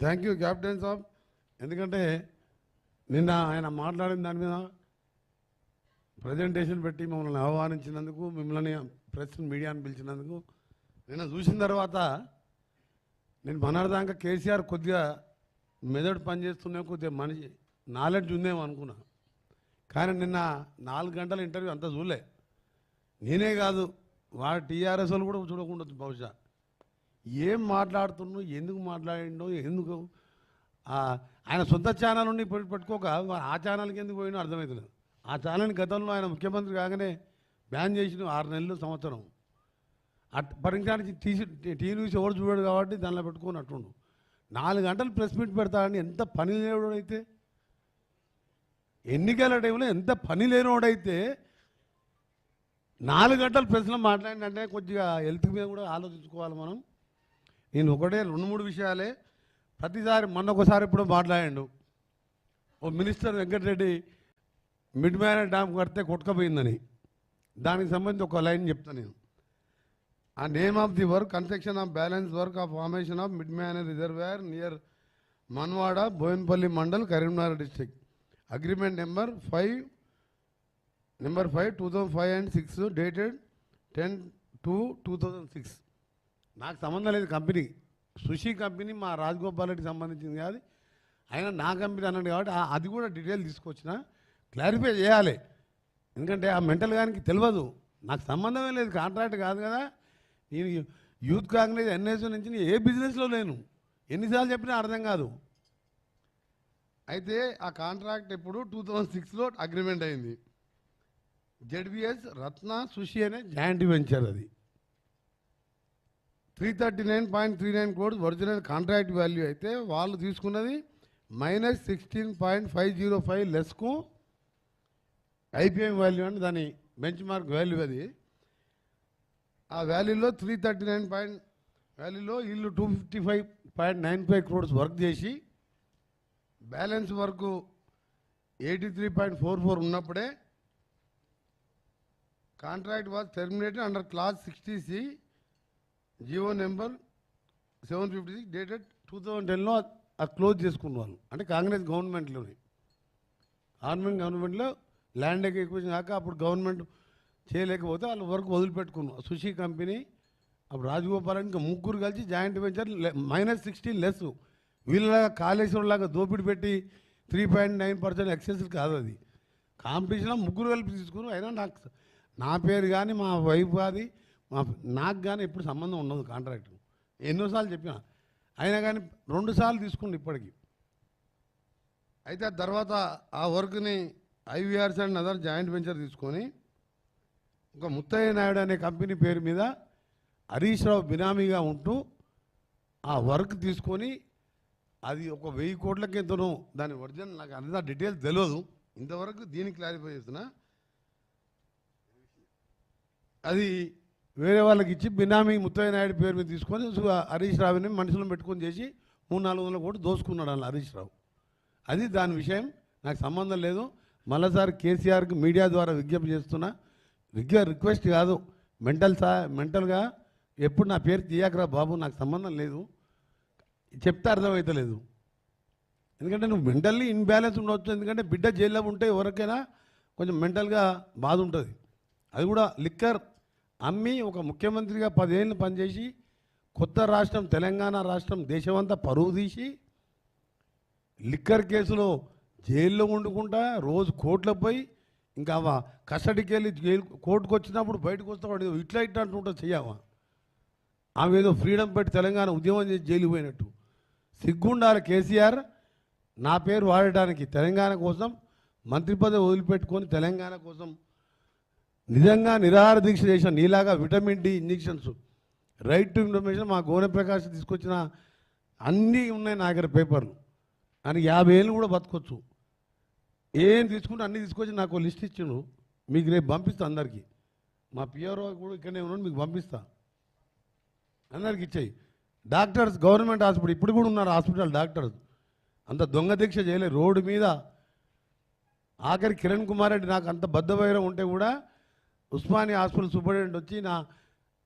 Thank you captain సాబ్. ఎందుకంటే నిన్న ఆయన మాట్లాడిన దాని మీద ప్రజెంటేషన్ పెట్టి మమ్మల్ని ఆహ్వానించినందుకు, మిమ్మల్ని ప్రెస్ మీడియాని పిలిచినందుకు నిన్న చూసిన తర్వాత నేను మనదాకా కేసీఆర్ కొద్దిగా మెదడు పనిచేస్తున్నా, కొద్దిగా మనిషి నాలెడ్జ్ ఉందేమో అనుకున్నా. కానీ నిన్న 4 గంటల ఇంటర్వ్యూ అంతా చూడలే. నేనే కాదు, వాడు టీఆర్ఎస్ వాళ్ళు కూడా చూడకుండా బహుశా ఏం మాట్లాడుతున్నావు, ఎందుకు మాట్లాడిండో, ఎందుకు ఆయన సొంత ఛానల్ నుండి పెట్టుకోక ఆ ఛానల్కి ఎందుకు పోయినో అర్థమవుతలేదు. ఆ ఛానల్ని గతంలో ఆయన ముఖ్యమంత్రి కాగానే బ్యాన్ చేసిన 6 నెలలు సంవత్సరం పరిజ్ఞానికి టీ న్యూస్ ఎవరు చూడాడు కాబట్టి దానిలో పెట్టుకొని అట్టుండు. 4 గంటలు ప్రెస్ మీట్ పెడతాడని ఎంత పని లేనివాడైతే, ఎన్నికల టైంలో ఎంత పని లేనివాడైతే 4 గంటలు ప్రెస్లో మాట్లాడిందంటే కొద్దిగా హెల్త్ మీద కూడా ఆలోచించుకోవాలి మనం. నేను ఒకటే 2-3 విషయాలే ప్రతిసారి మొన్నొకసారి ఇప్పుడు మాట్లాడాడు. ఓ minister Venkatareddy Mid Manair dam కడితే కొట్టుకపోయిందని, దానికి సంబంధించి ఒక లైన్ చెప్తాను నేను. ఆ name of the work construction of balance work of formation of Mid Manair reservoir near Manwada, Boinpalli mandal, Karimnagar district. Agreement number 5 2005 and 6 dated 10/2/2006. నాకు సంబంధం లేదు కంపెనీ, సుషి కంపెనీ మా రాజగోపాల్ రెడ్డికి సంబంధించింది కాదు. అయినా నా కంపెనీ అన్నాడు కాబట్టి అది కూడా డీటెయిల్ తీసుకొచ్చిన క్లారిఫై చేయాలి. ఎందుకంటే ఆ మెంటల్ గానికి తెలియదు, నాకు సంబంధమే లేదు, కాంట్రాక్ట్ కాదు కదా. నేను యూత్ కాంగ్రెస్ ఎన్ఎస్ఓ నుంచి ఏ బిజినెస్లో లేను, ఎన్నిసార్లు చెప్పినా అర్థం కాదు. అయితే ఆ కాంట్రాక్ట్ ఎప్పుడు 2006లో అగ్రిమెంట్ అయింది. జెడ్బిఎస్ రత్న సుషి అనే జాయింట్ వెంచర్, అది 339.39 crores ఒరిజినల్ కాంట్రాక్ట్ వాల్యూ అయితే వాళ్ళు తీసుకున్నది -16.505 లెస్కు ఐపీఎం వాల్యూ అని దాని బెంచ్ మార్క్ వాల్యూ. అది ఆ వాల్యూలో 339 వాల్యూలో వీళ్ళు 255.95 crores వర్క్ చేసి బ్యాలెన్స్ వర్క్ 83.44 ఉన్నప్పుడే contract was terminated under clause 60C G O number 756 dated 2010లో అది క్లోజ్ చేసుకున్న వాళ్ళు. అంటే కాంగ్రెస్ గవర్నమెంట్లోనే, గవర్నమెంట్లో ల్యాండ్ ఎక్విజిషన్ కాక అప్పుడు గవర్నమెంట్ చేయలేకపోతే వాళ్ళు వర్క్ వదిలిపెట్టుకున్నాం. సుషి కంపెనీ అప్పుడు రాజగోపాల్ ఇంకా ముగ్గురు కలిసి జాయింట్ వెంచర్ -16 లెస్. వీళ్ళలాగా కాళేశ్వరంలాగా దోపిడి పెట్టి 3.9% ఎక్సెస్ కాదు. అది కాంపిటీషన్లో ముగ్గురు కలిపి తీసుకుని. అయినా నా పేరు కానీ మా వైఫ్ కానీ నాకు కానీ ఎప్పుడు సంబంధం ఉండదు కాంట్రాక్ట్. ఎన్నోసార్లు చెప్పిన, అయినా కానీ 2 సార్లు తీసుకుంది ఇప్పటికి. అయితే ఆ తర్వాత ఆ వర్క్ని ఐవీఆర్స్ అండ్ అదర్ జాయింట్ వెంచర్ తీసుకొని ఒక ముత్తయ్య నాయుడు అనే కంపెనీ పేరు మీద హరీష్ రావు బినామీగా ఉంటూ ఆ వర్క్ తీసుకొని అది ఒక 1000 కోట్లకి ఎంతనో దాని ఒరిజినల్ నాకు అంత డీటెయిల్స్ తెలియదు ఇంతవరకు. దీనికి క్లారిఫై చేస్తున్నా, అది వేరే వాళ్ళకి ఇచ్చి బినామీ ముత్తయ్య నాయుడు పేరు మీద తీసుకొని హరీష్ రావుని మనుషులను పెట్టుకొని చేసి 300-400 కోట్లు దోసుకున్నాడు అన్న హరీష్ రావు. అది దాని విషయం, నాకు సంబంధం లేదు. మళ్ళీసారి కేసీఆర్కి మీడియా ద్వారా విజ్ఞప్తి చేస్తున్నా, రిక్వెస్ట్ కాదు, మెంటల్గా ఎప్పుడు నా పేరు తీయకరా బాబు, నాకు సంబంధం లేదు, చెప్తే అర్థమవుతలేదు. ఎందుకంటే నువ్వు మెంటల్లీ ఇన్బ్యాలెన్స్ ఉండవచ్చు. ఎందుకంటే బిడ్డ జైల్లో ఉంటే ఎవరికైనా కొంచెం మెంటల్గా బాధ ఉంటుంది. అది కూడా లిక్కర్ అమ్మి ఒక ముఖ్యమంత్రిగా 10 ఏళ్ళు పనిచేసి కొత్త రాష్ట్రం తెలంగాణ రాష్ట్రం దేశమంతా పరువు తీసి లిక్కర్ కేసులో జైల్లో వండుకుంటా రోజు కోర్టులో పోయి ఇంకా కస్టడీకి వెళ్ళి కోర్టుకు వచ్చినప్పుడు బయటకు వస్తాడు ఇట్లా అంటుంటా చెయ్యవా. ఆమె ఏదో ఫ్రీడమ్ పెట్టి తెలంగాణ ఉద్యమం చేసి జైలు పోయినట్టు. సిగ్గుండాలి కేసీఆర్ నా పేరు వాడటానికి. తెలంగాణ కోసం మంత్రి పదవి వదిలిపెట్టుకొని తెలంగాణ కోసం నిజంగా నిరాహార దీక్ష చేసిన నీలాగా vitamin D injections, right to information మా గోనె ప్రకాష్ తీసుకొచ్చిన అన్నీ ఉన్నాయి నా దగ్గర పేపర్లు. అని 50 ఏళ్ళు కూడా బతకొచ్చు. ఏం తీసుకుంటే అన్నీ తీసుకొచ్చి నాకు లిస్ట్ ఇచ్చిండు, మీకు రేపు పంపిస్తా అందరికీ. మా పిఆర్ఓ కూడా ఇక్కడనే ఉన్నాడు, మీకు పంపిస్తా, అందరికి ఇచ్చాయి. డాక్టర్స్ గవర్నమెంట్ హాస్పిటల్ ఇప్పుడు కూడా ఉన్నారు, హాస్పిటల్ డాక్టర్స్ అంత దొంగ దీక్ష చేయలేదు. రోడ్డు మీద ఆఖరి కిరణ్ కుమార్ రెడ్డి నాకు అంత బద్ధవైరం ఉంటే కూడా ఉస్మానియా హాస్పిటల్ సూపరింటెండెంట్ వచ్చి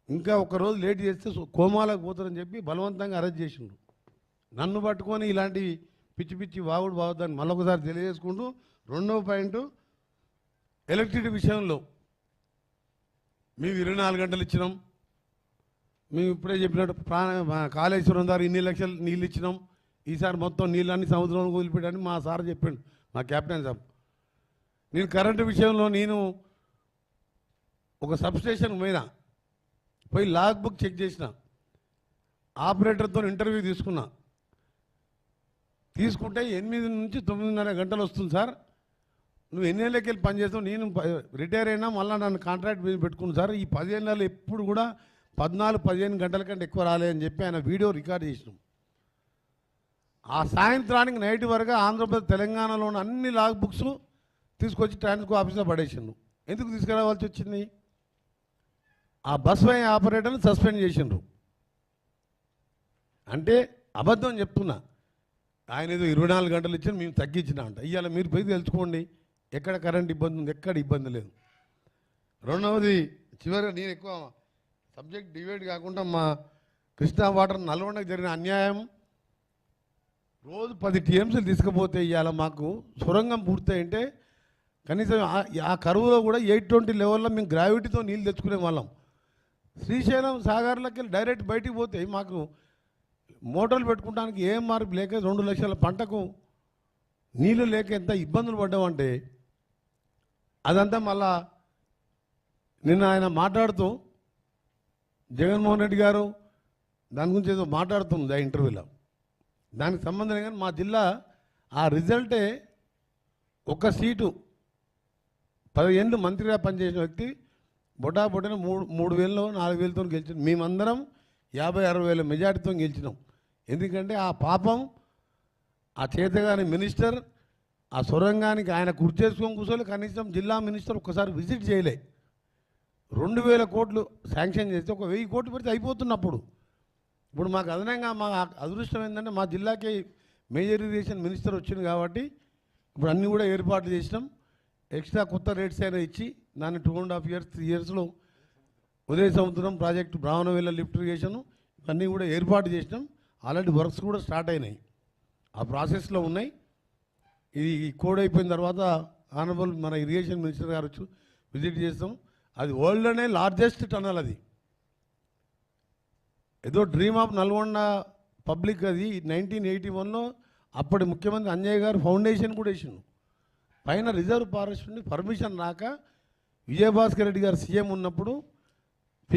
ఇంకా 1 రోజు లేట్ చేస్తే కోమాలకు పోతారని చెప్పి బలవంతంగా అరెస్ట్ చేసిండు. నన్ను పట్టుకొని ఇలాంటి పిచ్చి పిచ్చి వాగుడు బాగుద్దని మళ్ళొకసారి తెలియజేసుకుంటూ, రెండవ పాయింట్ ఎలక్ట్రిసిటీ విషయంలో మేము 24 గంటలు ఇచ్చినాం. మేము ఇప్పుడే చెప్పినట్టు కాళేశ్వరం ద్వారా ఇన్ని లక్షలు నీళ్ళు ఇచ్చినాం, ఈసారి మొత్తం నీళ్ళన్నీ సముద్రంలో వదిలిపెట్టని మా సార్ చెప్పిండు, మా కెప్టెన్ సార్. నేను కరెంటు విషయంలో నేను ఒక సబ్స్టేషన్ పోయి లాగ్ బుక్ చెక్ చేసిన, ఆపరేటర్తో ఇంటర్వ్యూ తీసుకుంటే 8 నుంచి 9.5 గంటలు వస్తుంది సార్. నువ్వు ఎన్నేళ్ళకి వెళ్ళి పనిచేస్తావు, నేను రిటైర్ అయినా మళ్ళీ నన్ను కాంట్రాక్ట్ మీద పెట్టుకున్నాను సార్. ఈ 15 నెలలు ఎప్పుడు కూడా 14-15 గంటల కంటే ఎక్కువ రాలేదని చెప్పి ఆయన వీడియో రికార్డ్ చేసినాం. ఆ సాయంత్రానికి నైట్ వరకు ఆంధ్రప్రదేశ్ తెలంగాణలో ఉన్న అన్ని లాగ్ బుక్స్ తీసుకొచ్చి ట్రాన్స్కో ఆఫీస్లో పడేసిండు. ఎందుకు తీసుకురావాల్సి వచ్చింది? ఆ బస్ వై ఆపరేటర్ని సస్పెండ్ చేసిండ్రు. అంటే అబద్ధం చెప్తున్నా. ఆయన ఏదో 24 గంటలు ఇచ్చిన మేము తగ్గించిన అంట. ఇవాళ మీరు పోయి తెలుసుకోండి ఎక్కడ కరెంట్ ఇబ్బంది ఉంది, ఎక్కడ ఇబ్బంది లేదు. రెండవది చివరిగా నేను ఎక్కువ సబ్జెక్ట్ డివైడ్ కాకుండా మా కృష్ణా వాటర్ నల్గొండకు జరిగిన అన్యాయం, రోజు 10 టీఎంసీలు తీసుకుపోతే ఇవాళ మాకు సొరంగం పూర్తయింటే కనీసం ఆ కరువులో కూడా 820 లెవెల్లో మేము గ్రావిటీతో నీళ్ళు తెచ్చుకునే వాళ్ళం. శ్రీశైలం సాగర్లకి వెళ్ళి డైరెక్ట్ బయటికి పోతే మాకు మోటార్లు పెట్టుకోవడానికి ఏం మార్పు లేక 2 లక్షల పంటకు నీళ్ళు లేక ఎంత ఇబ్బందులు పడ్డామంటే అదంతా మళ్ళా నిన్న ఆయన మాట్లాడుతూ జగన్మోహన్ రెడ్డి గారు దాని గురించి ఏదో మాట్లాడుతుంది ఆ ఇంటర్వ్యూలో. దానికి సంబంధం కానీ మా జిల్లా ఆ రిజల్టే ఒక సీటు 10 ఏళ్ళు మంత్రిగా పనిచేసిన వ్యక్తి బొటాబొటిన 3,000 4,000తో గెలిచినాం. మేమందరం 50-60 వేల మెజార్టీతో గెలిచినాం. ఎందుకంటే ఆ పాపం ఆ చేతగాని మినిస్టర్ ఆ సొరంగానికి ఆయన కుర్చేసుకొని కూర్చోలే, కనీసం జిల్లా మినిస్టర్ ఒక్కసారి విజిట్ చేయలే. 2,000 కోట్లు శాంక్షన్ చేస్తే 1,000 కోట్లు పెడితే అయిపోతున్నప్పుడు. ఇప్పుడు మాకు అదనంగా మా అదృష్టం ఏంటంటే మా జిల్లాకి మేజర్ ఇరిగేషన్ మినిస్టర్ వచ్చింది కాబట్టి ఇప్పుడు అన్నీ కూడా ఏర్పాట్లు చేసినాం. ఎక్స్ట్రా కొత్త రేట్స్ అయినా ఇచ్చి దాన్ని 2.5 years 3 yearsలో ఉదయ సముద్రం ప్రాజెక్టు, బ్రాహ్మణవేల లిఫ్ట్ ఇరిగేషన్ ఇవన్నీ కూడా ఏర్పాటు చేసినాం. ఆల్రెడీ వర్క్స్ కూడా స్టార్ట్ అయినాయి, ఆ ప్రాసెస్లో ఉన్నాయి. ఇది కోడ్ అయిపోయిన తర్వాత ఆనరబుల్ మన ఇరిగేషన్ మినిస్టర్ గారు వచ్చి విజిట్ చేస్తాం. అది వరల్డ్లోనే లార్జెస్ట్ టనల్. అది ఏదో డ్రీమ్ ఆఫ్ నల్గొండ పబ్లిక్. అది 1981లో అప్పటి ముఖ్యమంత్రి అంజయ్య గారు ఫౌండేషన్ కూడా వేసిండు. పైన రిజర్వ్ ఫారెస్ట్ నుండి పర్మిషన్ రాక విజయభాస్కర్ రెడ్డి గారు సీఎం ఉన్నప్పుడు